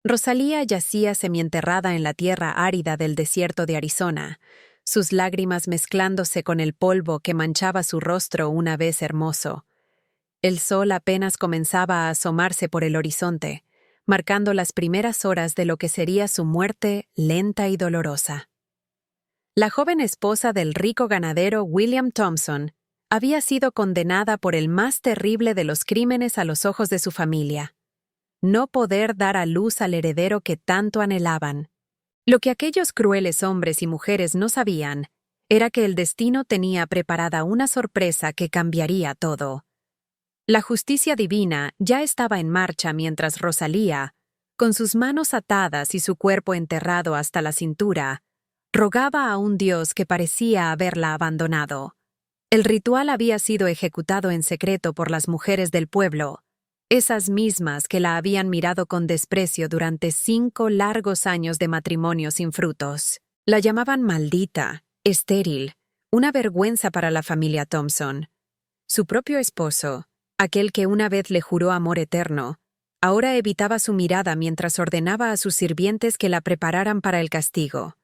Rosalía yacía semienterrada en la tierra árida del desierto de Arizona, sus lágrimas mezclándose con el polvo que manchaba su rostro una vez hermoso. El sol apenas comenzaba a asomarse por el horizonte, marcando las primeras horas de lo que sería su muerte lenta y dolorosa. La joven esposa del rico ganadero William Thompson había sido condenada por el más terrible de los crímenes a los ojos de su familia: no poder dar a luz al heredero que tanto anhelaban. Lo que aquellos crueles hombres y mujeres no sabían era que el destino tenía preparada una sorpresa que cambiaría todo. La justicia divina ya estaba en marcha mientras Rosalía, con sus manos atadas y su cuerpo enterrado hasta la cintura, rogaba a un Dios que parecía haberla abandonado. El ritual había sido ejecutado en secreto por las mujeres del pueblo, esas mismas que la habían mirado con desprecio durante 5 largos años de matrimonio sin frutos. La llamaban maldita, estéril, una vergüenza para la familia Thompson. Su propio esposo, aquel que una vez le juró amor eterno, ahora evitaba su mirada mientras ordenaba a sus sirvientes que la prepararan para el castigo.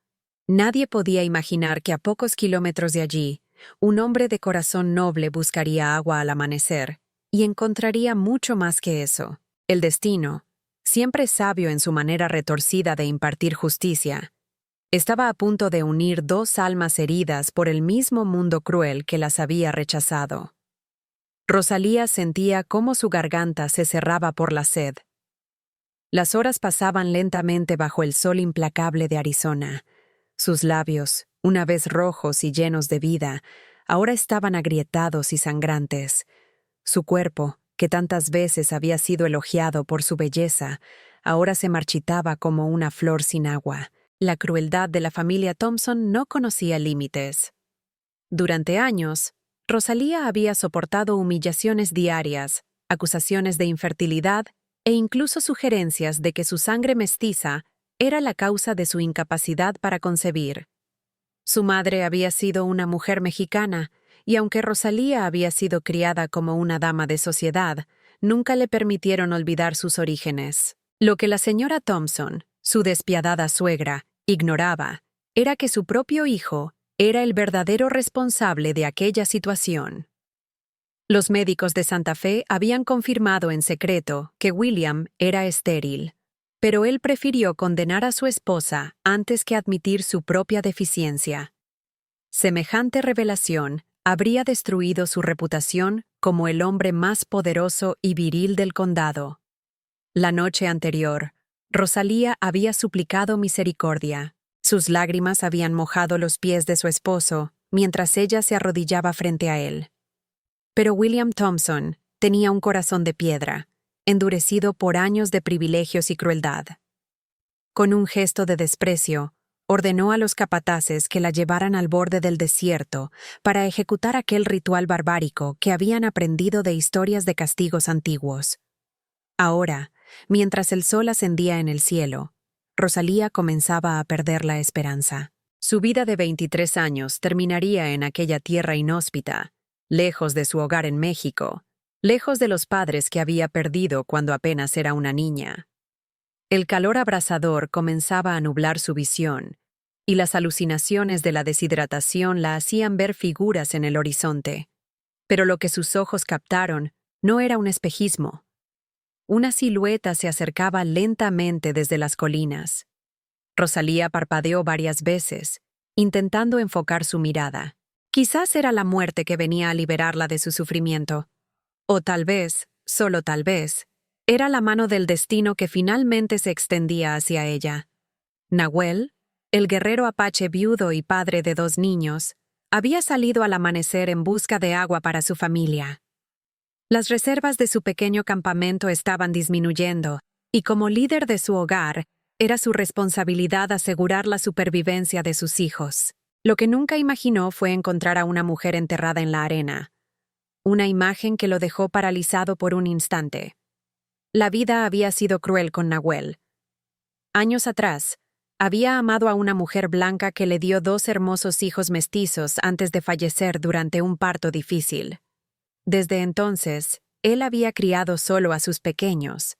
Nadie podía imaginar que a pocos kilómetros de allí, un hombre de corazón noble buscaría agua al amanecer, y encontraría mucho más que eso. El destino, siempre sabio en su manera retorcida de impartir justicia, estaba a punto de unir 2 almas heridas por el mismo mundo cruel que las había rechazado. Rosalía sentía cómo su garganta se cerraba por la sed. Las horas pasaban lentamente bajo el sol implacable de Arizona. Sus labios, una vez rojos y llenos de vida, ahora estaban agrietados y sangrantes. Su cuerpo, que tantas veces había sido elogiado por su belleza, ahora se marchitaba como una flor sin agua. La crueldad de la familia Thompson no conocía límites. Durante años, Rosalía había soportado humillaciones diarias, acusaciones de infertilidad e incluso sugerencias de que su sangre mestiza era la causa de su incapacidad para concebir. Su madre había sido una mujer mexicana, y aunque Rosalía había sido criada como una dama de sociedad, nunca le permitieron olvidar sus orígenes. Lo que la señora Thompson, su despiadada suegra, ignoraba era que su propio hijo era el verdadero responsable de aquella situación. Los médicos de Santa Fe habían confirmado en secreto que William era estéril, pero él prefirió condenar a su esposa antes que admitir su propia deficiencia. Semejante revelación habría destruido su reputación como el hombre más poderoso y viril del condado. La noche anterior, Rosalía había suplicado misericordia. Sus lágrimas habían mojado los pies de su esposo mientras ella se arrodillaba frente a él. Pero William Thompson tenía un corazón de piedra, endurecido por años de privilegios y crueldad. Con un gesto de desprecio, ordenó a los capataces que la llevaran al borde del desierto para ejecutar aquel ritual barbárico que habían aprendido de historias de castigos antiguos. Ahora, mientras el sol ascendía en el cielo, Rosalía comenzaba a perder la esperanza. Su vida de 23 años terminaría en aquella tierra inhóspita, lejos de su hogar en México, lejos de los padres que había perdido cuando apenas era una niña. El calor abrasador comenzaba a nublar su visión, y las alucinaciones de la deshidratación la hacían ver figuras en el horizonte. Pero lo que sus ojos captaron no era un espejismo. Una silueta se acercaba lentamente desde las colinas. Rosalía parpadeó varias veces, intentando enfocar su mirada. Quizás era la muerte que venía a liberarla de su sufrimiento. O tal vez, solo tal vez, era la mano del destino que finalmente se extendía hacia ella. Nahuel, el guerrero apache viudo y padre de 2 niños, había salido al amanecer en busca de agua para su familia. Las reservas de su pequeño campamento estaban disminuyendo, y como líder de su hogar, era su responsabilidad asegurar la supervivencia de sus hijos. Lo que nunca imaginó fue encontrar a una mujer enterrada en la arena. Una imagen que lo dejó paralizado por un instante. La vida había sido cruel con Nahuel. Años atrás, había amado a una mujer blanca que le dio 2 hermosos hijos mestizos antes de fallecer durante un parto difícil. Desde entonces, él había criado solo a sus pequeños,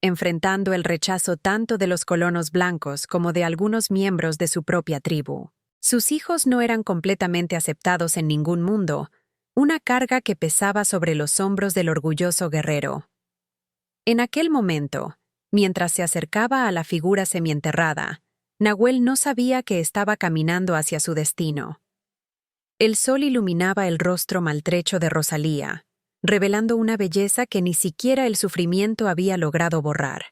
enfrentando el rechazo tanto de los colonos blancos como de algunos miembros de su propia tribu. Sus hijos no eran completamente aceptados en ningún mundo, una carga que pesaba sobre los hombros del orgulloso guerrero. En aquel momento, mientras se acercaba a la figura semienterrada, Nahuel no sabía que estaba caminando hacia su destino. El sol iluminaba el rostro maltrecho de Rosalía, revelando una belleza que ni siquiera el sufrimiento había logrado borrar.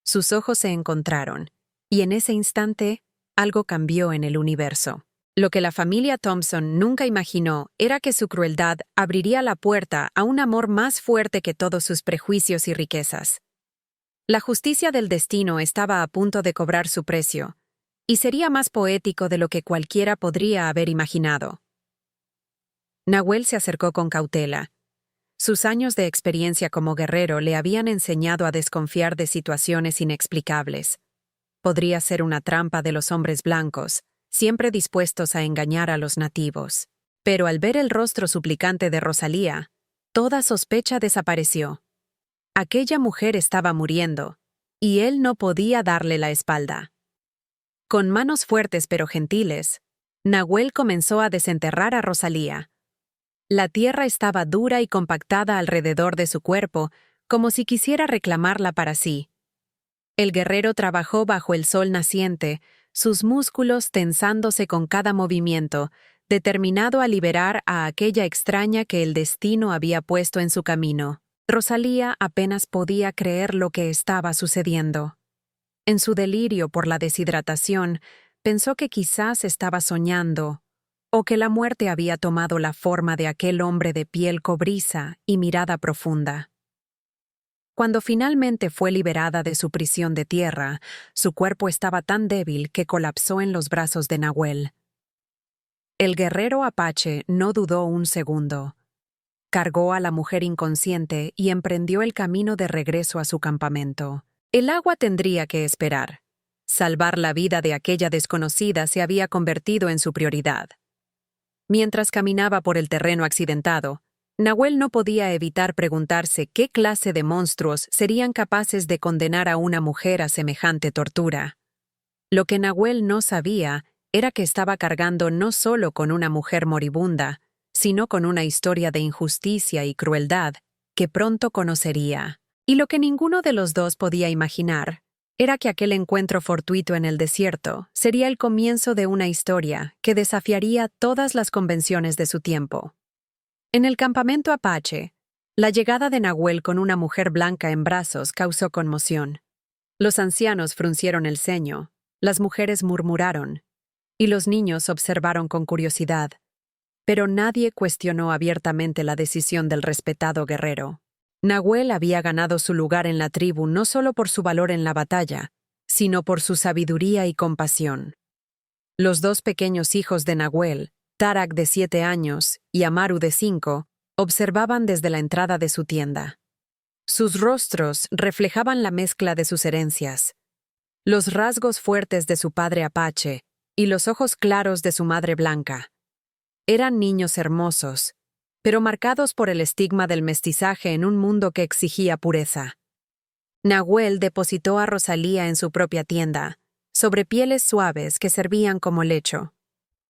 Sus ojos se encontraron, y en ese instante, algo cambió en el universo. Lo que la familia Thompson nunca imaginó era que su crueldad abriría la puerta a un amor más fuerte que todos sus prejuicios y riquezas. La justicia del destino estaba a punto de cobrar su precio, y sería más poético de lo que cualquiera podría haber imaginado. Nahuel se acercó con cautela. Sus años de experiencia como guerrero le habían enseñado a desconfiar de situaciones inexplicables. Podría ser una trampa de los hombres blancos, siempre dispuestos a engañar a los nativos. Pero al ver el rostro suplicante de Rosalía, toda sospecha desapareció. Aquella mujer estaba muriendo, y él no podía darle la espalda. Con manos fuertes pero gentiles, Nahuel comenzó a desenterrar a Rosalía. La tierra estaba dura y compactada alrededor de su cuerpo, como si quisiera reclamarla para sí. El guerrero trabajó bajo el sol naciente, sus músculos tensándose con cada movimiento, determinado a liberar a aquella extraña que el destino había puesto en su camino. Rosalía apenas podía creer lo que estaba sucediendo. En su delirio por la deshidratación, pensó que quizás estaba soñando, o que la muerte había tomado la forma de aquel hombre de piel cobriza y mirada profunda. Cuando finalmente fue liberada de su prisión de tierra, su cuerpo estaba tan débil que colapsó en los brazos de Nahuel. El guerrero apache no dudó un segundo. Cargó a la mujer inconsciente y emprendió el camino de regreso a su campamento. El agua tendría que esperar. Salvar la vida de aquella desconocida se había convertido en su prioridad. Mientras caminaba por el terreno accidentado, Nahuel no podía evitar preguntarse qué clase de monstruos serían capaces de condenar a una mujer a semejante tortura. Lo que Nahuel no sabía era que estaba cargando no solo con una mujer moribunda, sino con una historia de injusticia y crueldad que pronto conocería. Y lo que ninguno de los dos podía imaginar era que aquel encuentro fortuito en el desierto sería el comienzo de una historia que desafiaría todas las convenciones de su tiempo. En el campamento apache, la llegada de Nahuel con una mujer blanca en brazos causó conmoción. Los ancianos fruncieron el ceño, las mujeres murmuraron, y los niños observaron con curiosidad. Pero nadie cuestionó abiertamente la decisión del respetado guerrero. Nahuel había ganado su lugar en la tribu no solo por su valor en la batalla, sino por su sabiduría y compasión. Los dos pequeños hijos de Nahuel, Tarak de 7 años y Amaru de 5, observaban desde la entrada de su tienda. Sus rostros reflejaban la mezcla de sus herencias, los rasgos fuertes de su padre apache y los ojos claros de su madre blanca. Eran niños hermosos, pero marcados por el estigma del mestizaje en un mundo que exigía pureza. Nahuel depositó a Rosalía en su propia tienda, sobre pieles suaves que servían como lecho.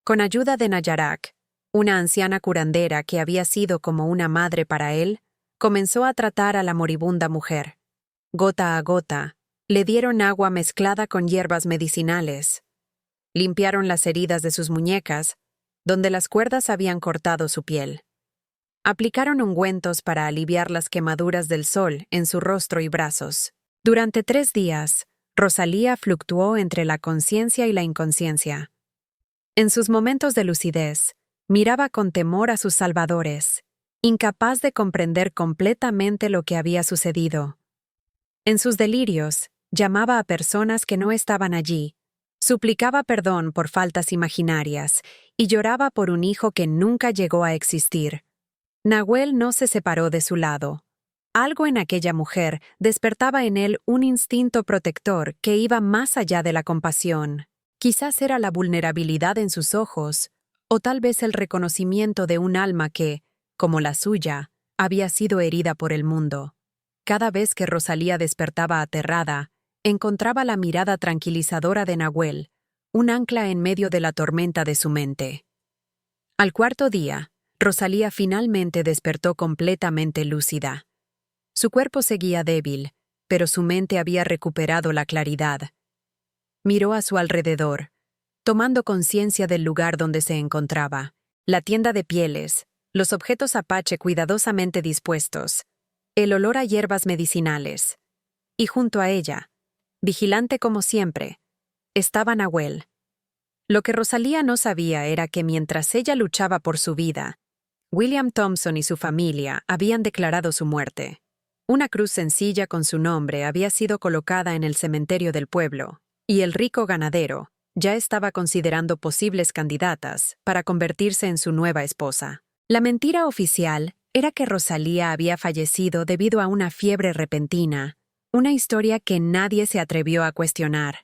Con ayuda de Nayarak, una anciana curandera que había sido como una madre para él, comenzó a tratar a la moribunda mujer. Gota a gota, le dieron agua mezclada con hierbas medicinales. Limpiaron las heridas de sus muñecas, donde las cuerdas habían cortado su piel. Aplicaron ungüentos para aliviar las quemaduras del sol en su rostro y brazos. Durante 3 días, Rosalía fluctuó entre la conciencia y la inconsciencia. En sus momentos de lucidez, miraba con temor a sus salvadores, incapaz de comprender completamente lo que había sucedido. En sus delirios, llamaba a personas que no estaban allí, suplicaba perdón por faltas imaginarias y lloraba por un hijo que nunca llegó a existir. Nahuel no se separó de su lado. Algo en aquella mujer despertaba en él un instinto protector que iba más allá de la compasión. Quizás era la vulnerabilidad en sus ojos, o tal vez el reconocimiento de un alma que, como la suya, había sido herida por el mundo. Cada vez que Rosalía despertaba aterrada, encontraba la mirada tranquilizadora de Nahuel, un ancla en medio de la tormenta de su mente. Al cuarto día, Rosalía finalmente despertó completamente lúcida. Su cuerpo seguía débil, pero su mente había recuperado la claridad. Miró a su alrededor, tomando conciencia del lugar donde se encontraba. La tienda de pieles, los objetos Apache cuidadosamente dispuestos, el olor a hierbas medicinales. Y junto a ella, vigilante como siempre, estaba Nahuel. Lo que Rosalía no sabía era que mientras ella luchaba por su vida, William Thompson y su familia habían declarado su muerte. Una cruz sencilla con su nombre había sido colocada en el cementerio del pueblo, y el rico ganadero ya estaba considerando posibles candidatas para convertirse en su nueva esposa. La mentira oficial era que Rosalía había fallecido debido a una fiebre repentina, una historia que nadie se atrevió a cuestionar.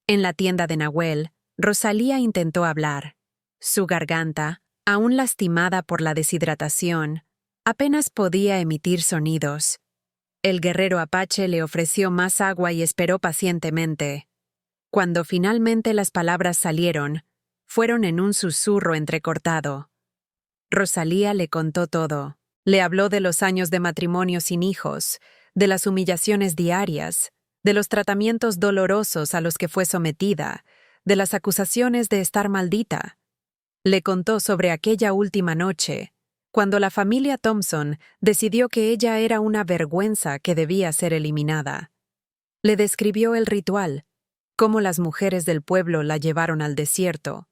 En la tienda de Nahuel, Rosalía intentó hablar. Su garganta, aún lastimada por la deshidratación, apenas podía emitir sonidos. El guerrero Apache le ofreció más agua y esperó pacientemente. Cuando finalmente las palabras salieron, fueron en un susurro entrecortado. Rosalía le contó todo. Le habló de los años de matrimonio sin hijos, de las humillaciones diarias, de los tratamientos dolorosos a los que fue sometida, de las acusaciones de estar maldita. Le contó sobre aquella última noche, cuando la familia Thompson decidió que ella era una vergüenza que debía ser eliminada. Le describió el ritual, cómo las mujeres del pueblo la llevaron al desierto,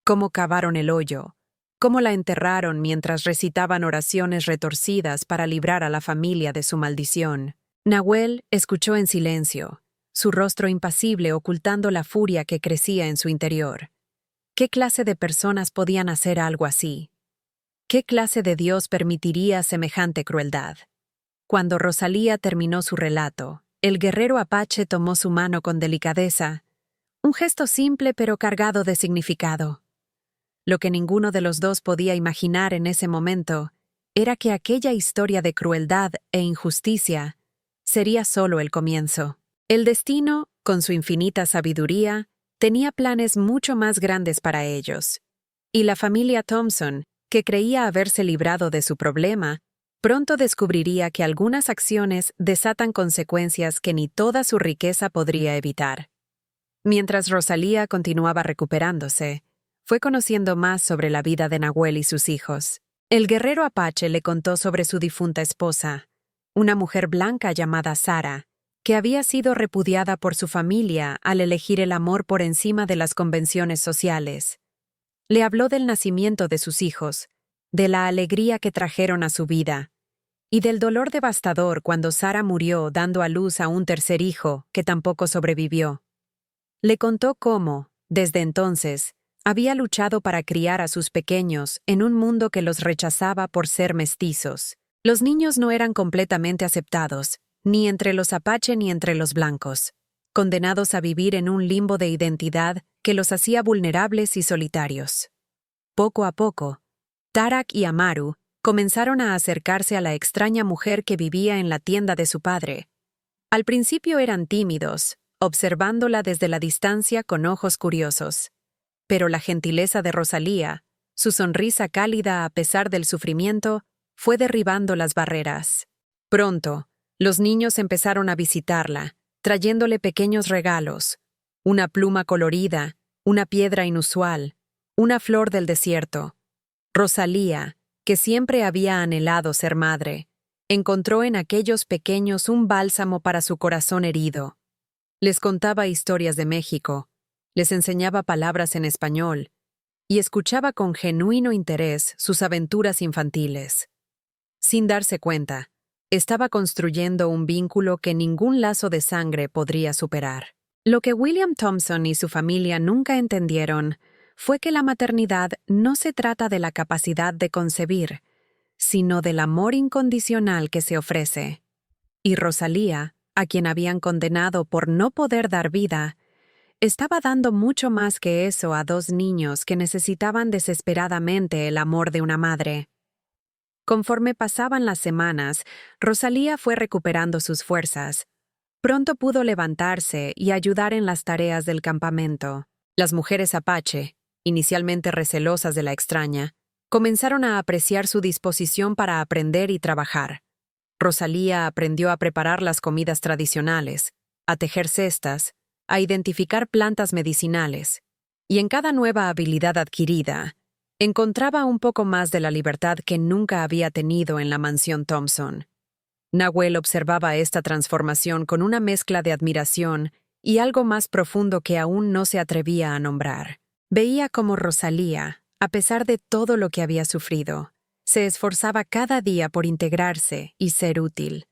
cómo cavaron el hoyo, cómo la enterraron mientras recitaban oraciones retorcidas para librar a la familia de su maldición. Nahuel escuchó en silencio, su rostro impasible ocultando la furia que crecía en su interior. ¿Qué clase de personas podían hacer algo así? ¿Qué clase de Dios permitiría semejante crueldad? Cuando Rosalía terminó su relato, el guerrero Apache tomó su mano con delicadeza, un gesto simple pero cargado de significado. Lo que ninguno de los dos podía imaginar en ese momento era que aquella historia de crueldad e injusticia sería solo el comienzo. El destino, con su infinita sabiduría, tenía planes mucho más grandes para ellos. Y la familia Thompson, que creía haberse librado de su problema, pronto descubriría que algunas acciones desatan consecuencias que ni toda su riqueza podría evitar. Mientras Rosalía continuaba recuperándose, fue conociendo más sobre la vida de Nahuel y sus hijos. El guerrero Apache le contó sobre su difunta esposa, una mujer blanca llamada Sara, que había sido repudiada por su familia al elegir el amor por encima de las convenciones sociales. Le habló del nacimiento de sus hijos, de la alegría que trajeron a su vida, y del dolor devastador cuando Sara murió dando a luz a un tercer hijo que tampoco sobrevivió. Le contó cómo, desde entonces, había luchado para criar a sus pequeños en un mundo que los rechazaba por ser mestizos. Los niños no eran completamente aceptados, ni entre los Apache ni entre los blancos, condenados a vivir en un limbo de identidad que los hacía vulnerables y solitarios. Poco a poco, Tarak y Amaru comenzaron a acercarse a la extraña mujer que vivía en la tienda de su padre. Al principio eran tímidos, observándola desde la distancia con ojos curiosos. Pero la gentileza de Rosalía, su sonrisa cálida a pesar del sufrimiento, fue derribando las barreras. Pronto, los niños empezaron a visitarla, trayéndole pequeños regalos, una pluma colorida, una piedra inusual, una flor del desierto. Rosalía, que siempre había anhelado ser madre, encontró en aquellos pequeños un bálsamo para su corazón herido. Les contaba historias de México, les enseñaba palabras en español y escuchaba con genuino interés sus aventuras infantiles. Sin darse cuenta, estaba construyendo un vínculo que ningún lazo de sangre podría superar. Lo que William Thompson y su familia nunca entendieron fue que la maternidad no se trata de la capacidad de concebir, sino del amor incondicional que se ofrece. Y Rosalía, a quien habían condenado por no poder dar vida, estaba dando mucho más que eso a dos niños que necesitaban desesperadamente el amor de una madre. Conforme pasaban las semanas, Rosalía fue recuperando sus fuerzas. Pronto pudo levantarse y ayudar en las tareas del campamento. Las mujeres apache, inicialmente recelosas de la extraña, comenzaron a apreciar su disposición para aprender y trabajar. Rosalía aprendió a preparar las comidas tradicionales, a tejer cestas, a identificar plantas medicinales, y en cada nueva habilidad adquirida, encontraba un poco más de la libertad que nunca había tenido en la mansión Thompson. Nahuel observaba esta transformación con una mezcla de admiración y algo más profundo que aún no se atrevía a nombrar. Veía cómo Rosalía, a pesar de todo lo que había sufrido, se esforzaba cada día por integrarse y ser útil.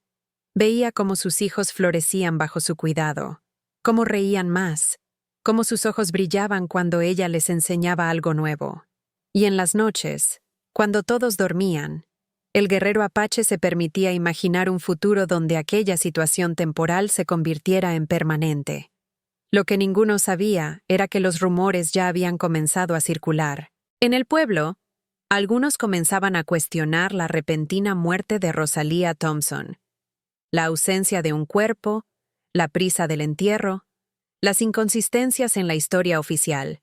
Veía cómo sus hijos florecían bajo su cuidado, cómo reían más, cómo sus ojos brillaban cuando ella les enseñaba algo nuevo. Y en las noches, cuando todos dormían, el guerrero apache se permitía imaginar un futuro donde aquella situación temporal se convirtiera en permanente. Lo que ninguno sabía era que los rumores ya habían comenzado a circular. En el pueblo, algunos comenzaban a cuestionar la repentina muerte de Rosalía Thompson, la ausencia de un cuerpo, la prisa del entierro, las inconsistencias en la historia oficial.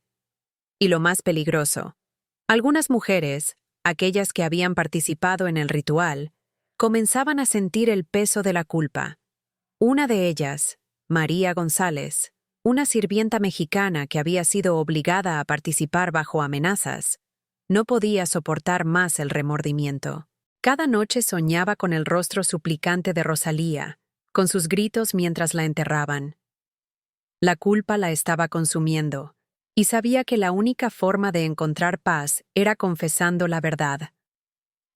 Y lo más peligroso, algunas mujeres, aquellas que habían participado en el ritual, comenzaban a sentir el peso de la culpa. Una de ellas, María González, una sirvienta mexicana que había sido obligada a participar bajo amenazas, no podía soportar más el remordimiento. Cada noche soñaba con el rostro suplicante de Rosalía, con sus gritos mientras la enterraban. La culpa la estaba consumiendo, y sabía que la única forma de encontrar paz era confesando la verdad.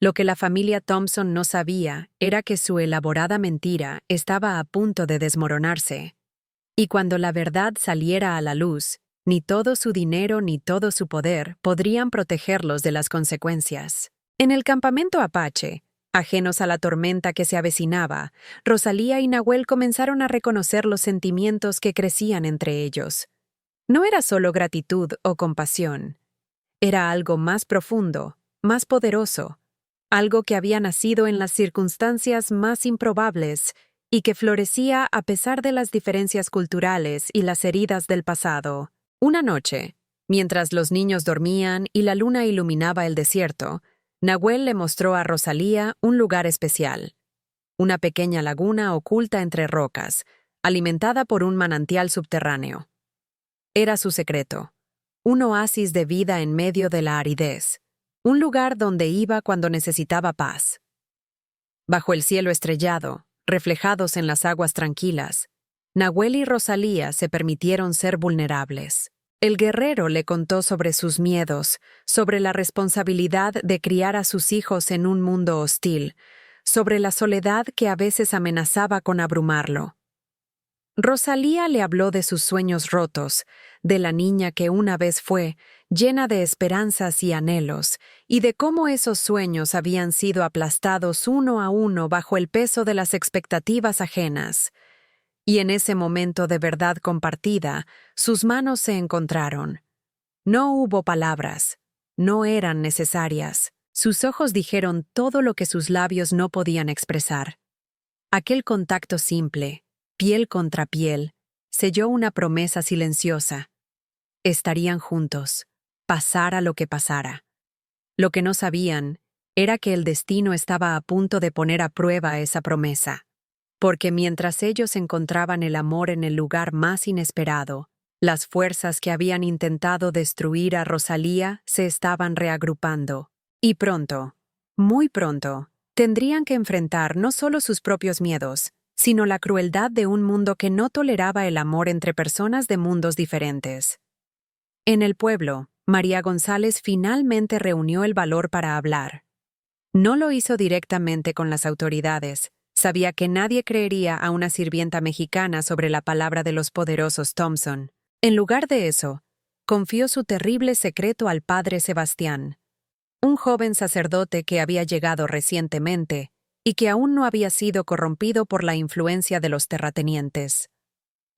Lo que la familia Thompson no sabía era que su elaborada mentira estaba a punto de desmoronarse. Y cuando la verdad saliera a la luz, ni todo su dinero ni todo su poder podrían protegerlos de las consecuencias. En el campamento apache, ajenos a la tormenta que se avecinaba, Rosalía y Nahuel comenzaron a reconocer los sentimientos que crecían entre ellos. No era solo gratitud o compasión. Era algo más profundo, más poderoso, algo que había nacido en las circunstancias más improbables y que florecía a pesar de las diferencias culturales y las heridas del pasado. Una noche, mientras los niños dormían y la luna iluminaba el desierto, Nahuel le mostró a Rosalía un lugar especial. Una pequeña laguna oculta entre rocas, alimentada por un manantial subterráneo. Era su secreto, un oasis de vida en medio de la aridez, un lugar donde iba cuando necesitaba paz. Bajo el cielo estrellado, reflejados en las aguas tranquilas, Nahuel y Rosalía se permitieron ser vulnerables. El guerrero le contó sobre sus miedos, sobre la responsabilidad de criar a sus hijos en un mundo hostil, sobre la soledad que a veces amenazaba con abrumarlo. Rosalía le habló de sus sueños rotos, de la niña que una vez fue, llena de esperanzas y anhelos, y de cómo esos sueños habían sido aplastados uno a uno bajo el peso de las expectativas ajenas. Y en ese momento de verdad compartida, sus manos se encontraron. No hubo palabras, no eran necesarias. Sus ojos dijeron todo lo que sus labios no podían expresar. Aquel contacto simple, piel contra piel, selló una promesa silenciosa. Estarían juntos, pasara lo que pasara. Lo que no sabían era que el destino estaba a punto de poner a prueba esa promesa. Porque mientras ellos encontraban el amor en el lugar más inesperado, las fuerzas que habían intentado destruir a Rosalía se estaban reagrupando. Y pronto, muy pronto, tendrían que enfrentar no solo sus propios miedos, sino la crueldad de un mundo que no toleraba el amor entre personas de mundos diferentes. En el pueblo, María González finalmente reunió el valor para hablar. No lo hizo directamente con las autoridades. Sabía que nadie creería a una sirvienta mexicana sobre la palabra de los poderosos Thompson. En lugar de eso, confió su terrible secreto al padre Sebastián, un joven sacerdote que había llegado recientemente y que aún no había sido corrompido por la influencia de los terratenientes.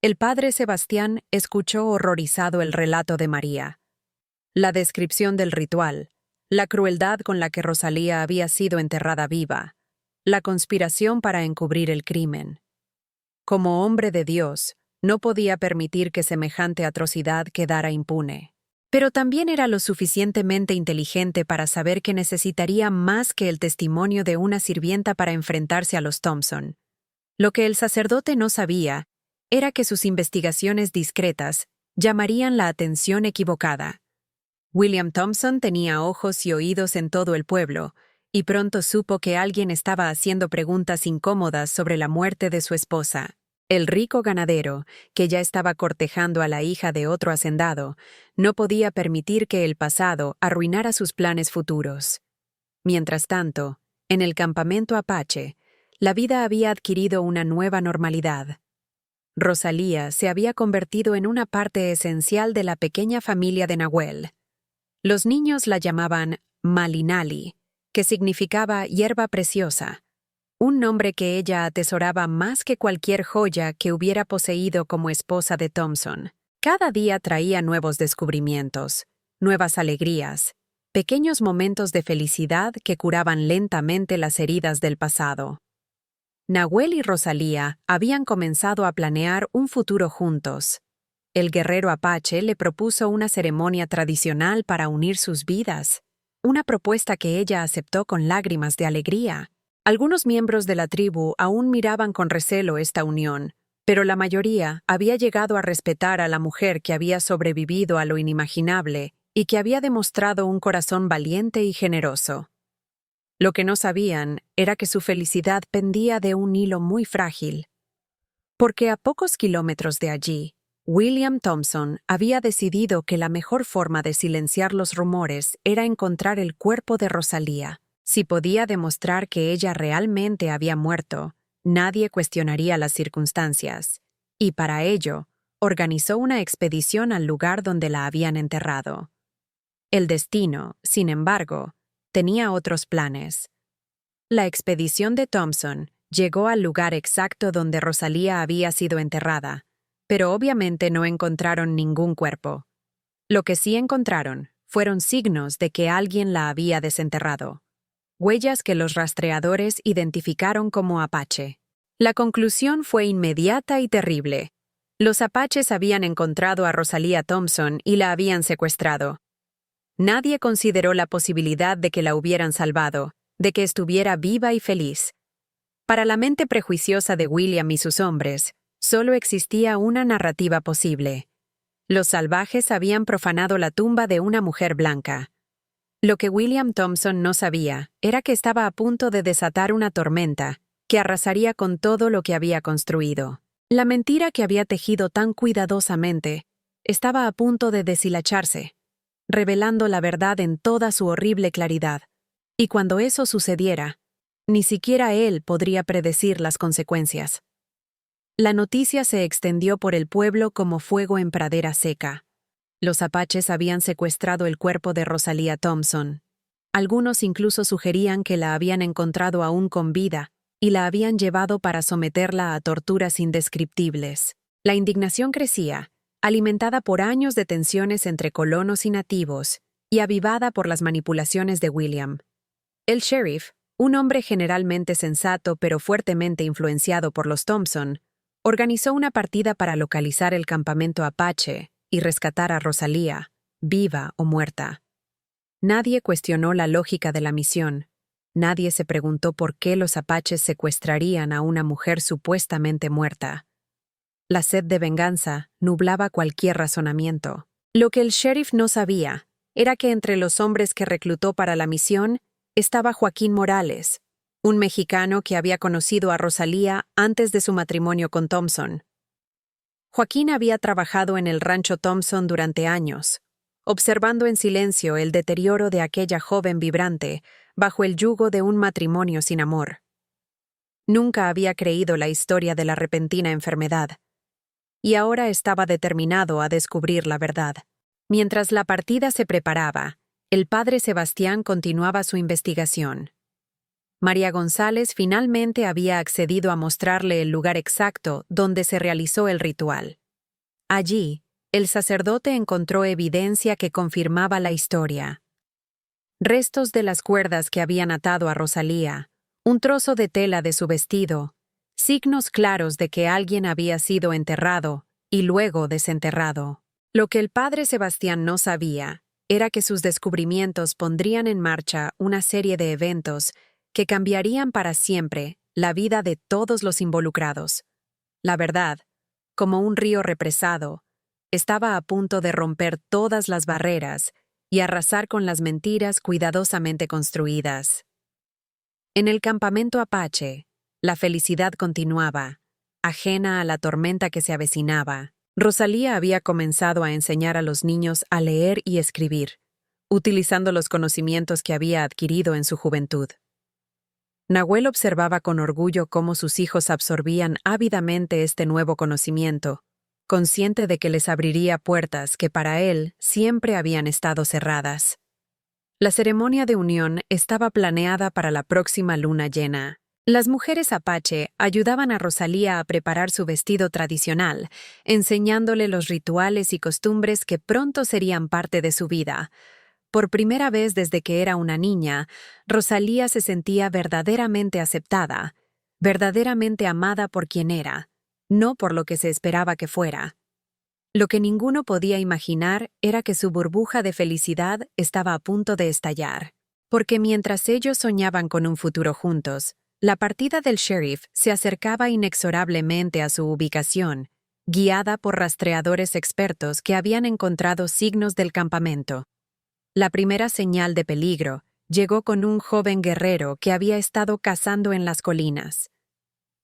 El padre Sebastián escuchó horrorizado el relato de María. La descripción del ritual, la crueldad con la que Rosalía había sido enterrada viva, la conspiración para encubrir el crimen. Como hombre de Dios, no podía permitir que semejante atrocidad quedara impune. Pero también era lo suficientemente inteligente para saber que necesitaría más que el testimonio de una sirvienta para enfrentarse a los Thompson. Lo que el sacerdote no sabía era que sus investigaciones discretas llamarían la atención equivocada. William Thompson tenía ojos y oídos en todo el pueblo, y pronto supo que alguien estaba haciendo preguntas incómodas sobre la muerte de su esposa. El rico ganadero, que ya estaba cortejando a la hija de otro hacendado, no podía permitir que el pasado arruinara sus planes futuros. Mientras tanto, en el campamento apache, la vida había adquirido una nueva normalidad. Rosalía se había convertido en una parte esencial de la pequeña familia de Nahuel. Los niños la llamaban Malinali, que significaba hierba preciosa, un nombre que ella atesoraba más que cualquier joya que hubiera poseído como esposa de Thompson. Cada día traía nuevos descubrimientos, nuevas alegrías, pequeños momentos de felicidad que curaban lentamente las heridas del pasado. Nahuel y Rosalía habían comenzado a planear un futuro juntos. El guerrero apache le propuso una ceremonia tradicional para unir sus vidas, una propuesta que ella aceptó con lágrimas de alegría. Algunos miembros de la tribu aún miraban con recelo esta unión, pero la mayoría había llegado a respetar a la mujer que había sobrevivido a lo inimaginable y que había demostrado un corazón valiente y generoso. Lo que no sabían era que su felicidad pendía de un hilo muy frágil, porque a pocos kilómetros de allí, William Thompson había decidido que la mejor forma de silenciar los rumores era encontrar el cuerpo de Rosalía. Si podía demostrar que ella realmente había muerto, nadie cuestionaría las circunstancias, y para ello, organizó una expedición al lugar donde la habían enterrado. El destino, sin embargo, tenía otros planes. La expedición de Thompson llegó al lugar exacto donde Rosalía había sido enterrada, pero obviamente no encontraron ningún cuerpo. Lo que sí encontraron fueron signos de que alguien la había desenterrado. Huellas que los rastreadores identificaron como apache. La conclusión fue inmediata y terrible. Los apaches habían encontrado a Rosalía Thompson y la habían secuestrado. Nadie consideró la posibilidad de que la hubieran salvado, de que estuviera viva y feliz. Para la mente prejuiciosa de William y sus hombres, solo existía una narrativa posible. Los salvajes habían profanado la tumba de una mujer blanca. Lo que William Thompson no sabía era que estaba a punto de desatar una tormenta que arrasaría con todo lo que había construido. La mentira que había tejido tan cuidadosamente estaba a punto de deshilacharse, revelando la verdad en toda su horrible claridad. Y cuando eso sucediera, ni siquiera él podría predecir las consecuencias. La noticia se extendió por el pueblo como fuego en pradera seca. Los apaches habían secuestrado el cuerpo de Rosalía Thompson. Algunos incluso sugerían que la habían encontrado aún con vida y la habían llevado para someterla a torturas indescriptibles. La indignación crecía, alimentada por años de tensiones entre colonos y nativos, y avivada por las manipulaciones de William. El sheriff, un hombre generalmente sensato pero fuertemente influenciado por los Thompson, organizó una partida para localizar el campamento apache y rescatar a Rosalía, viva o muerta. Nadie cuestionó la lógica de la misión. Nadie se preguntó por qué los apaches secuestrarían a una mujer supuestamente muerta. La sed de venganza nublaba cualquier razonamiento. Lo que el sheriff no sabía era que entre los hombres que reclutó para la misión estaba Joaquín Morales, un mexicano que había conocido a Rosalía antes de su matrimonio con Thompson. Joaquín había trabajado en el rancho Thompson durante años, observando en silencio el deterioro de aquella joven vibrante bajo el yugo de un matrimonio sin amor. Nunca había creído la historia de la repentina enfermedad, y ahora estaba determinado a descubrir la verdad. Mientras la partida se preparaba, el padre Sebastián continuaba su investigación. María González finalmente había accedido a mostrarle el lugar exacto donde se realizó el ritual. Allí, el sacerdote encontró evidencia que confirmaba la historia. restos de las cuerdas que habían atado a Rosalía, un trozo de tela de su vestido, signos claros de que alguien había sido enterrado y luego desenterrado. Lo que el padre Sebastián no sabía era que sus descubrimientos pondrían en marcha una serie de eventos que cambiarían para siempre la vida de todos los involucrados. La verdad, como un río represado, estaba a punto de romper todas las barreras y arrasar con las mentiras cuidadosamente construidas. En el campamento Apache, la felicidad continuaba, ajena a la tormenta que se avecinaba. Rosalía había comenzado a enseñar a los niños a leer y escribir, utilizando los conocimientos que había adquirido en su juventud. Nahuel observaba con orgullo cómo sus hijos absorbían ávidamente este nuevo conocimiento, consciente de que les abriría puertas que para él siempre habían estado cerradas. La ceremonia de unión estaba planeada para la próxima luna llena. Las mujeres Apache ayudaban a Rosalía a preparar su vestido tradicional, enseñándole los rituales y costumbres que pronto serían parte de su vida. Por primera vez desde que era una niña, Rosalía se sentía verdaderamente aceptada, verdaderamente amada por quien era, no por lo que se esperaba que fuera. Lo que ninguno podía imaginar era que su burbuja de felicidad estaba a punto de estallar, porque mientras ellos soñaban con un futuro juntos, la partida del sheriff se acercaba inexorablemente a su ubicación, guiada por rastreadores expertos que habían encontrado signos del campamento. La primera señal de peligro llegó con un joven guerrero que había estado cazando en las colinas.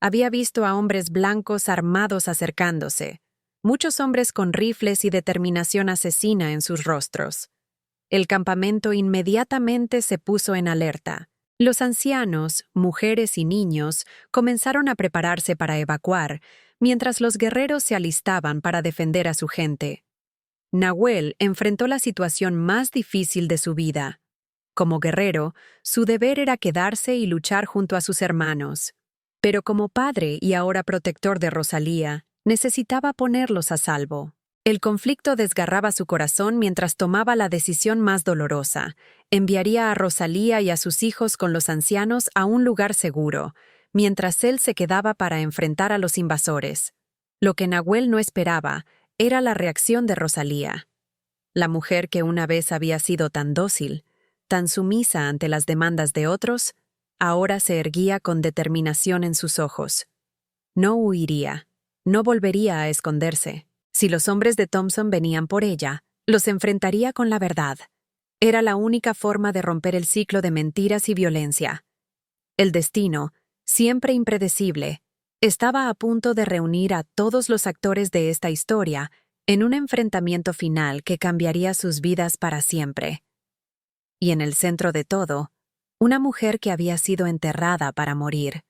Había visto a hombres blancos armados acercándose, muchos hombres con rifles y determinación asesina en sus rostros. El campamento inmediatamente se puso en alerta. Los ancianos, mujeres y niños comenzaron a prepararse para evacuar, mientras los guerreros se alistaban para defender a su gente. Nahuel enfrentó la situación más difícil de su vida. Como guerrero, su deber era quedarse y luchar junto a sus hermanos. Pero como padre y ahora protector de Rosalía, necesitaba ponerlos a salvo. El conflicto desgarraba su corazón mientras tomaba la decisión más dolorosa. Enviaría a Rosalía y a sus hijos con los ancianos a un lugar seguro, mientras él se quedaba para enfrentar a los invasores. Lo que Nahuel no esperaba era la reacción de Rosalía. La mujer que una vez había sido tan dócil, tan sumisa ante las demandas de otros, ahora se erguía con determinación en sus ojos. No huiría, no volvería a esconderse. Si los hombres de Thompson venían por ella, los enfrentaría con la verdad. Era la única forma de romper el ciclo de mentiras y violencia. El destino, siempre impredecible, estaba a punto de reunir a todos los actores de esta historia en un enfrentamiento final que cambiaría sus vidas para siempre. Y en el centro de todo, una mujer que había sido enterrada para morir,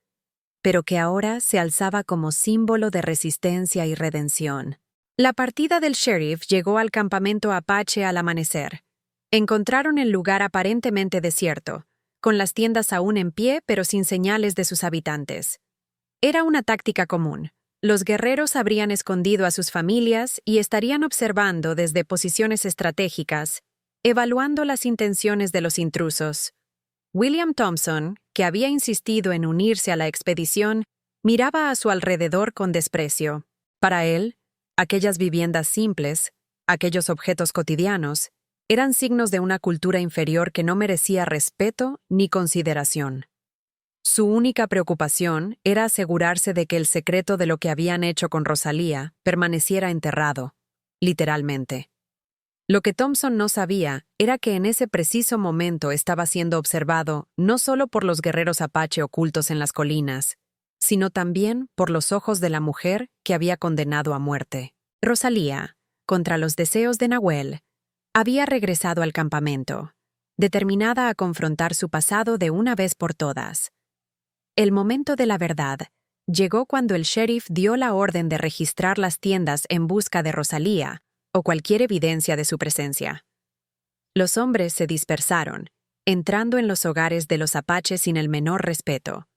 pero que ahora se alzaba como símbolo de resistencia y redención. La partida del sheriff llegó al campamento Apache al amanecer. Encontraron el lugar aparentemente desierto, con las tiendas aún en pie pero sin señales de sus habitantes. Era una táctica común. Los guerreros habrían escondido a sus familias y estarían observando desde posiciones estratégicas, evaluando las intenciones de los intrusos. William Thompson, que había insistido en unirse a la expedición, miraba a su alrededor con desprecio. Para él, aquellas viviendas simples, aquellos objetos cotidianos, eran signos de una cultura inferior que no merecía respeto ni consideración. Su única preocupación era asegurarse de que el secreto de lo que habían hecho con Rosalía permaneciera enterrado, literalmente. Lo que Thompson no sabía era que en ese preciso momento estaba siendo observado no solo por los guerreros Apache ocultos en las colinas, sino también por los ojos de la mujer que había condenado a muerte. Rosalía, contra los deseos de Nahuel, había regresado al campamento, determinada a confrontar su pasado de una vez por todas. El momento de la verdad llegó cuando el sheriff dio la orden de registrar las tiendas en busca de Rosalía o cualquier evidencia de su presencia. Los hombres se dispersaron, entrando en los hogares de los apaches sin el menor respeto.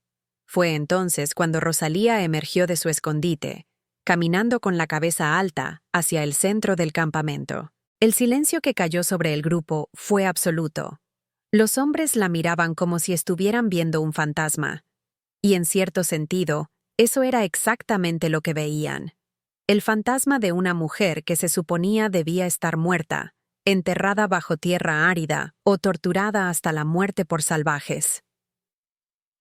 Fue entonces cuando Rosalía emergió de su escondite, caminando con la cabeza alta hacia el centro del campamento. El silencio que cayó sobre el grupo fue absoluto. Los hombres la miraban como si estuvieran viendo un fantasma. Y en cierto sentido, eso era exactamente lo que veían. El fantasma de una mujer que se suponía debía estar muerta, enterrada bajo tierra árida o torturada hasta la muerte por salvajes.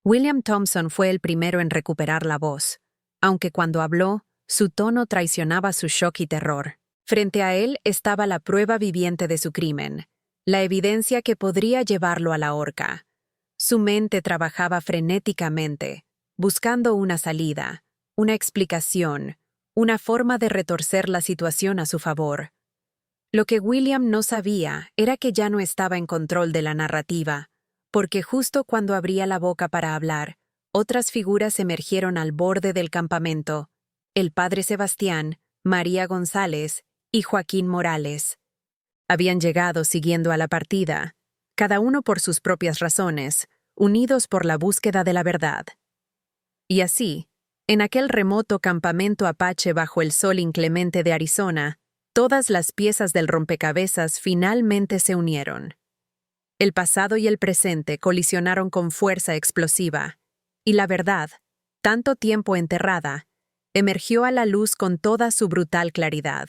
William Thompson fue el primero en recuperar la voz, aunque cuando habló, su tono traicionaba su shock y terror. Frente a él estaba la prueba viviente de su crimen, la evidencia que podría llevarlo a la horca. Su mente trabajaba frenéticamente, buscando una salida, una explicación, una forma de retorcer la situación a su favor. Lo que William no sabía era que ya no estaba en control de la narrativa, porque justo cuando abría la boca para hablar, otras figuras emergieron al borde del campamento: el padre Sebastián, María González y Joaquín Morales. Habían llegado siguiendo a la partida, cada uno por sus propias razones, unidos por la búsqueda de la verdad. Y así, en aquel remoto campamento apache bajo el sol inclemente de Arizona, todas las piezas del rompecabezas finalmente se unieron. El pasado y el presente colisionaron con fuerza explosiva, y la verdad, tanto tiempo enterrada, emergió a la luz con toda su brutal claridad.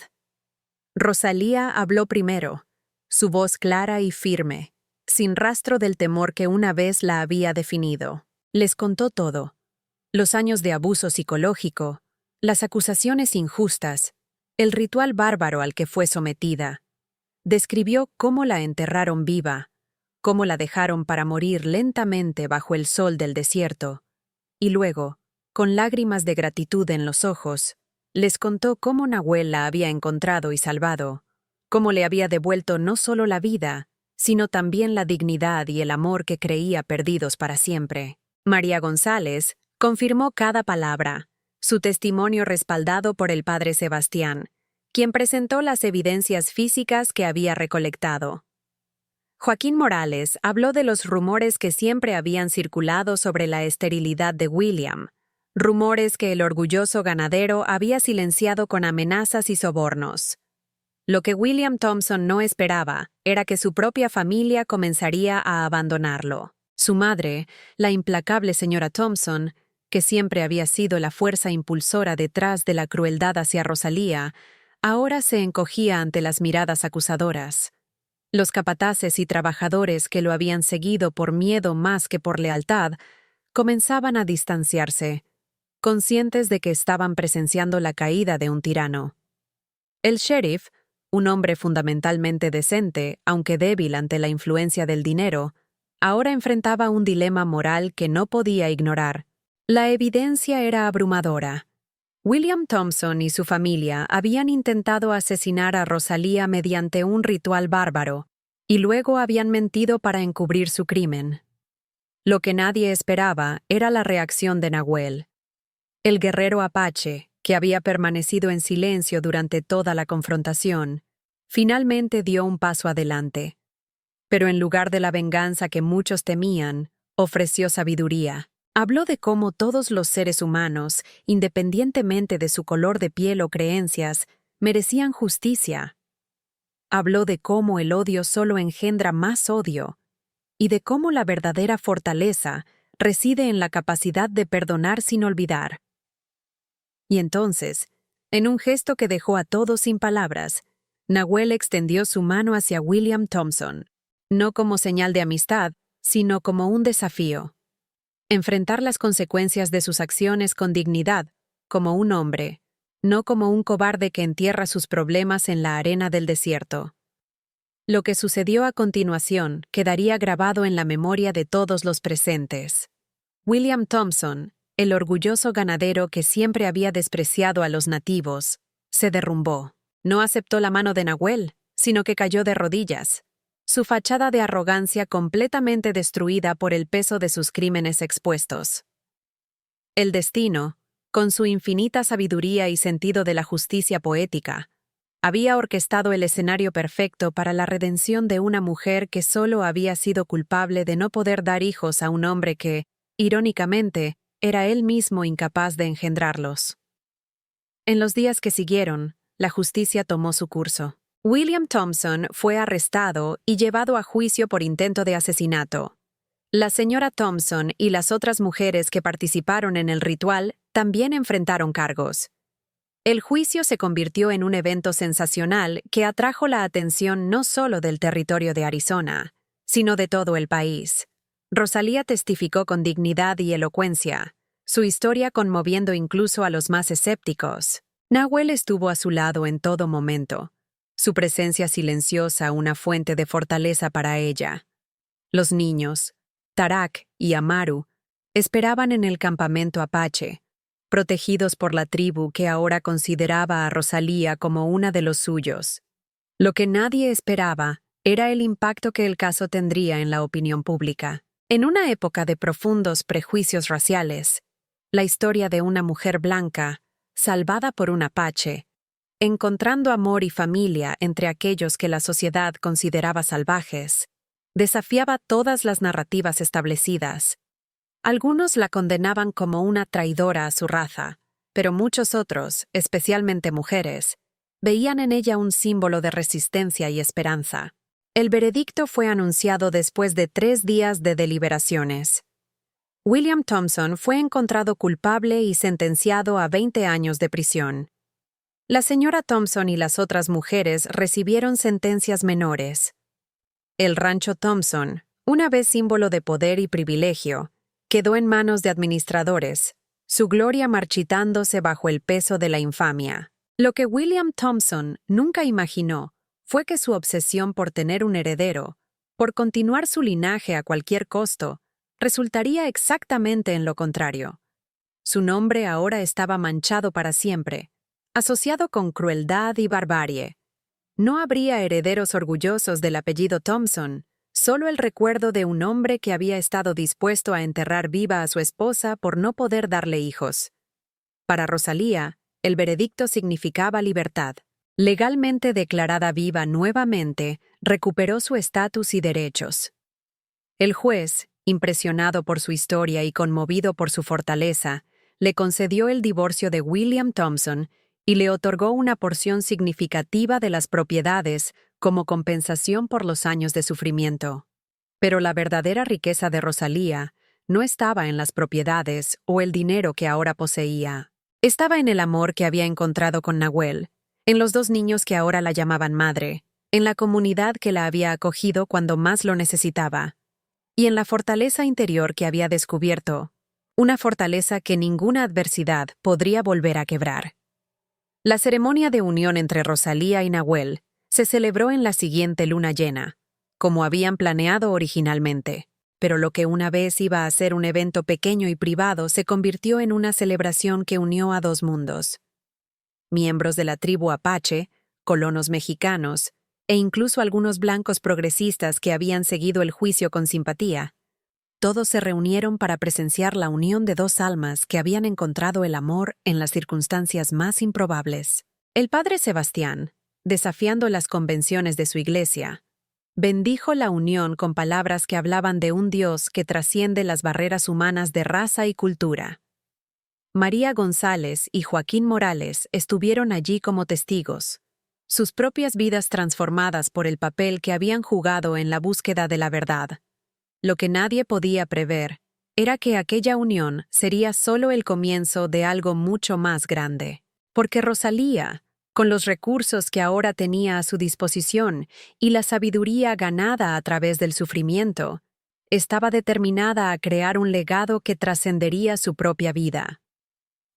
Rosalía habló primero, su voz clara y firme, sin rastro del temor que una vez la había definido. Les contó todo: los años de abuso psicológico, las acusaciones injustas, el ritual bárbaro al que fue sometida. Describió cómo la enterraron viva, cómo la dejaron para morir lentamente bajo el sol del desierto, y luego, con lágrimas de gratitud en los ojos, les contó cómo Nahuel la había encontrado y salvado, cómo le había devuelto no solo la vida, sino también la dignidad y el amor que creía perdidos para siempre. María González confirmó cada palabra, su testimonio respaldado por el padre Sebastián, quien presentó las evidencias físicas que había recolectado. Joaquín Morales habló de los rumores que siempre habían circulado sobre la esterilidad de William, rumores que el orgulloso ganadero había silenciado con amenazas y sobornos. Lo que William Thompson no esperaba era que su propia familia comenzaría a abandonarlo. Su madre, la implacable señora Thompson, que siempre había sido la fuerza impulsora detrás de la crueldad hacia Rosalía, ahora se encogía ante las miradas acusadoras. Los capataces y trabajadores que lo habían seguido por miedo más que por lealtad, comenzaban a distanciarse, conscientes de que estaban presenciando la caída de un tirano. El sheriff, un hombre fundamentalmente decente, aunque débil ante la influencia del dinero, ahora enfrentaba un dilema moral que no podía ignorar. La evidencia era abrumadora. William Thompson y su familia habían intentado asesinar a Rosalía mediante un ritual bárbaro, y luego habían mentido para encubrir su crimen. Lo que nadie esperaba era la reacción de Nahuel. El guerrero apache, que había permanecido en silencio durante toda la confrontación, finalmente dio un paso adelante. Pero en lugar de la venganza que muchos temían, ofreció sabiduría. Habló de cómo todos los seres humanos, independientemente de su color de piel o creencias, merecían justicia. Habló de cómo el odio solo engendra más odio, y de cómo la verdadera fortaleza reside en la capacidad de perdonar sin olvidar. Y entonces, en un gesto que dejó a todos sin palabras, Nahuel extendió su mano hacia William Thompson, no como señal de amistad, sino como un desafío. Enfrentar las consecuencias de sus acciones con dignidad, como un hombre, no como un cobarde que entierra sus problemas en la arena del desierto. Lo que sucedió a continuación quedaría grabado en la memoria de todos los presentes. William Thompson, el orgulloso ganadero que siempre había despreciado a los nativos, se derrumbó. No aceptó la mano de Nahuel, sino que cayó de rodillas, su fachada de arrogancia completamente destruida por el peso de sus crímenes expuestos. El destino, con su infinita sabiduría y sentido de la justicia poética, había orquestado el escenario perfecto para la redención de una mujer que solo había sido culpable de no poder dar hijos a un hombre que, irónicamente, era él mismo incapaz de engendrarlos. En los días que siguieron, la justicia tomó su curso. William Thompson fue arrestado y llevado a juicio por intento de asesinato. La señora Thompson y las otras mujeres que participaron en el ritual también enfrentaron cargos. El juicio se convirtió en un evento sensacional que atrajo la atención no solo del territorio de Arizona, sino de todo el país. Rosalía testificó con dignidad y elocuencia, su historia conmoviendo incluso a los más escépticos. Nahuel estuvo a su lado en todo momento, su presencia silenciosa una fuente de fortaleza para ella. Los niños, Tarak y Amaru, esperaban en el campamento apache, protegidos por la tribu que ahora consideraba a Rosalía como una de los suyos. Lo que nadie esperaba era el impacto que el caso tendría en la opinión pública. En una época de profundos prejuicios raciales, la historia de una mujer blanca, salvada por un apache, encontrando amor y familia entre aquellos que la sociedad consideraba salvajes, desafiaba todas las narrativas establecidas. Algunos la condenaban como una traidora a su raza, pero muchos otros, especialmente mujeres, veían en ella un símbolo de resistencia y esperanza. El veredicto fue anunciado después de 3 días de deliberaciones. William Thompson fue encontrado culpable y sentenciado a 20 años de prisión. La señora Thompson y las otras mujeres recibieron sentencias menores. El rancho Thompson, una vez símbolo de poder y privilegio, quedó en manos de administradores, su gloria marchitándose bajo el peso de la infamia. Lo que William Thompson nunca imaginó fue que su obsesión por tener un heredero, por continuar su linaje a cualquier costo, resultaría exactamente en lo contrario. Su nombre ahora estaba manchado para siempre, asociado con crueldad y barbarie. No habría herederos orgullosos del apellido Thompson, solo el recuerdo de un hombre que había estado dispuesto a enterrar viva a su esposa por no poder darle hijos. Para Rosalía, el veredicto significaba libertad. Legalmente declarada viva nuevamente, recuperó su estatus y derechos. El juez, impresionado por su historia y conmovido por su fortaleza, le concedió el divorcio de William Thompson y le otorgó una porción significativa de las propiedades como compensación por los años de sufrimiento. Pero la verdadera riqueza de Rosalía no estaba en las propiedades o el dinero que ahora poseía. Estaba en el amor que había encontrado con Nahuel, en los 2 niños que ahora la llamaban madre, en la comunidad que la había acogido cuando más lo necesitaba, y en la fortaleza interior que había descubierto, una fortaleza que ninguna adversidad podría volver a quebrar. La ceremonia de unión entre Rosalía y Nahuel se celebró en la siguiente luna llena, como habían planeado originalmente, pero lo que una vez iba a ser un evento pequeño y privado se convirtió en una celebración que unió a 2 mundos. Miembros de la tribu apache, colonos mexicanos, e incluso algunos blancos progresistas que habían seguido el juicio con simpatía, todos se reunieron para presenciar la unión de 2 almas que habían encontrado el amor en las circunstancias más improbables. El padre Sebastián, desafiando las convenciones de su iglesia, bendijo la unión con palabras que hablaban de un Dios que trasciende las barreras humanas de raza y cultura. María González y Joaquín Morales estuvieron allí como testigos, sus propias vidas transformadas por el papel que habían jugado en la búsqueda de la verdad. Lo que nadie podía prever era que aquella unión sería solo el comienzo de algo mucho más grande, porque Rosalía, con los recursos que ahora tenía a su disposición y la sabiduría ganada a través del sufrimiento, estaba determinada a crear un legado que trascendería su propia vida.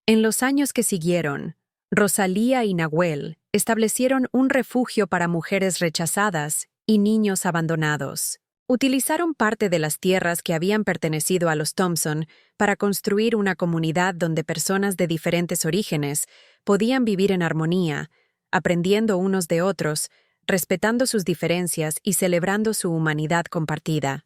En los años que siguieron, Rosalía y Nahuel establecieron un refugio para mujeres rechazadas y niños abandonados. Utilizaron parte de las tierras que habían pertenecido a los Thompson para construir una comunidad donde personas de diferentes orígenes podían vivir en armonía, aprendiendo unos de otros, respetando sus diferencias y celebrando su humanidad compartida.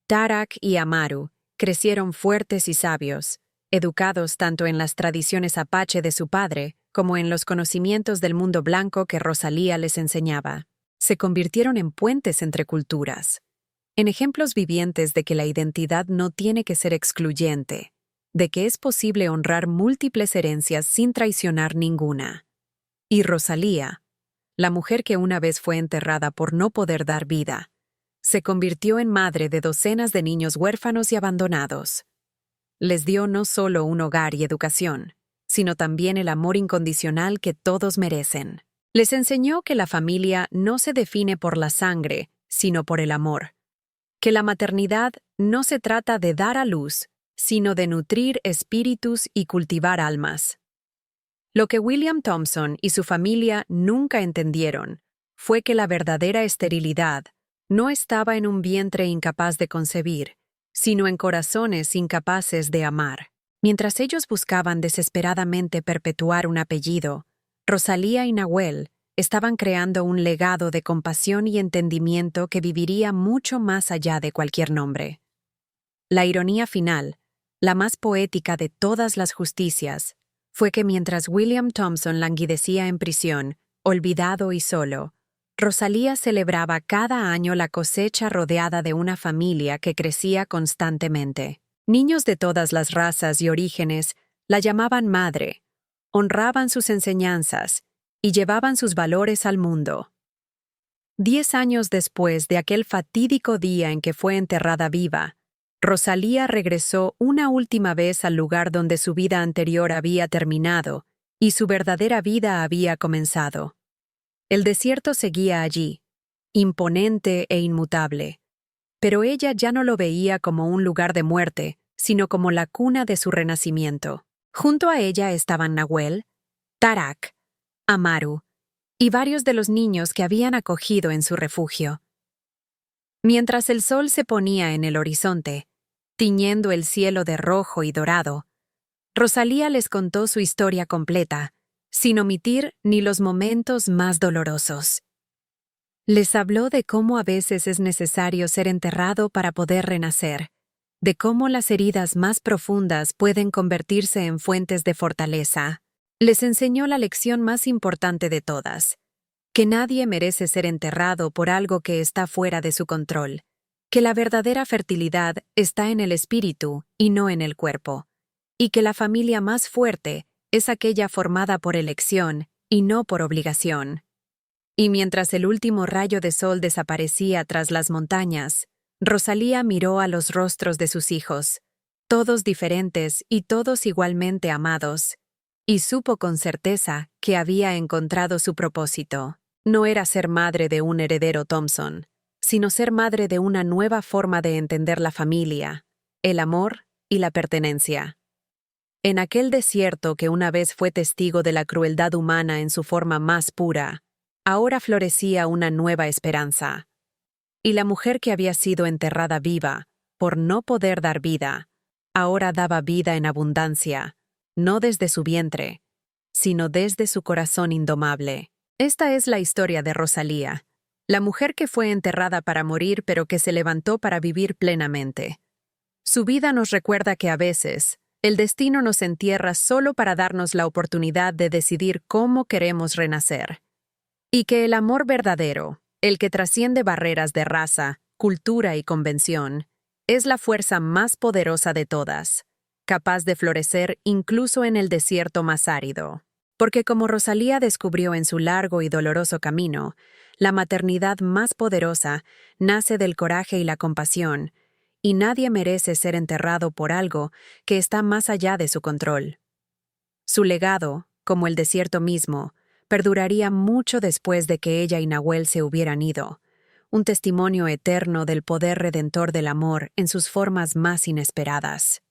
Tarak y Amaru crecieron fuertes y sabios, educados tanto en las tradiciones apache de su padre como en los conocimientos del mundo blanco que Rosalía les enseñaba. Se convirtieron en puentes entre culturas, en ejemplos vivientes de que la identidad no tiene que ser excluyente, de que es posible honrar múltiples herencias sin traicionar ninguna. Y Rosalía, la mujer que una vez fue enterrada por no poder dar vida, se convirtió en madre de docenas de niños huérfanos y abandonados. Les dio no solo un hogar y educación, sino también el amor incondicional que todos merecen. Les enseñó que la familia no se define por la sangre, sino por el amor. Que la maternidad no se trata de dar a luz, sino de nutrir espíritus y cultivar almas. Lo que William Thompson y su familia nunca entendieron fue que la verdadera esterilidad no estaba en un vientre incapaz de concebir, sino en corazones incapaces de amar. Mientras ellos buscaban desesperadamente perpetuar un apellido, Rosalía y Nahuel estaban creando un legado de compasión y entendimiento que viviría mucho más allá de cualquier nombre. La ironía final, la más poética de todas las justicias, fue que mientras William Thompson languidecía en prisión, olvidado y solo, Rosalía celebraba cada año la cosecha rodeada de una familia que crecía constantemente. Niños de todas las razas y orígenes la llamaban madre, honraban sus enseñanzas y llevaban sus valores al mundo. 10 años después de aquel fatídico día en que fue enterrada viva, Rosalía regresó una última vez al lugar donde su vida anterior había terminado y su verdadera vida había comenzado. El desierto seguía allí, imponente e inmutable, pero ella ya no lo veía como un lugar de muerte, sino como la cuna de su renacimiento. Junto a ella estaban Nahuel, Tarak, Amaru y varios de los niños que habían acogido en su refugio. Mientras el sol se ponía en el horizonte, tiñendo el cielo de rojo y dorado, Rosalía les contó su historia completa, sin omitir ni los momentos más dolorosos. Les habló de cómo a veces es necesario ser enterrado para poder renacer, de cómo las heridas más profundas pueden convertirse en fuentes de fortaleza. Les enseñó la lección más importante de todas, que nadie merece ser enterrado por algo que está fuera de su control, que la verdadera fertilidad está en el espíritu y no en el cuerpo, y que la familia más fuerte es aquella formada por elección y no por obligación. Y mientras el último rayo de sol desaparecía tras las montañas, Rosalía miró a los rostros de sus hijos, todos diferentes y todos igualmente amados, y supo con certeza que había encontrado su propósito. No era ser madre de un heredero Thompson, sino ser madre de una nueva forma de entender la familia, el amor y la pertenencia. En aquel desierto que una vez fue testigo de la crueldad humana en su forma más pura, ahora florecía una nueva esperanza. Y la mujer que había sido enterrada viva, por no poder dar vida, ahora daba vida en abundancia, no desde su vientre, sino desde su corazón indomable. Esta es la historia de Rosalía, la mujer que fue enterrada para morir pero que se levantó para vivir plenamente. Su vida nos recuerda que a veces, el destino nos entierra solo para darnos la oportunidad de decidir cómo queremos renacer. Y que el amor verdadero, el que trasciende barreras de raza, cultura y convención, es la fuerza más poderosa de todas, capaz de florecer incluso en el desierto más árido. Porque como Rosalía descubrió en su largo y doloroso camino, la maternidad más poderosa nace del coraje y la compasión, y nadie merece ser enterrado por algo que está más allá de su control. Su legado, como el desierto mismo, perduraría mucho después de que ella y Nahuel se hubieran ido, un testimonio eterno del poder redentor del amor en sus formas más inesperadas.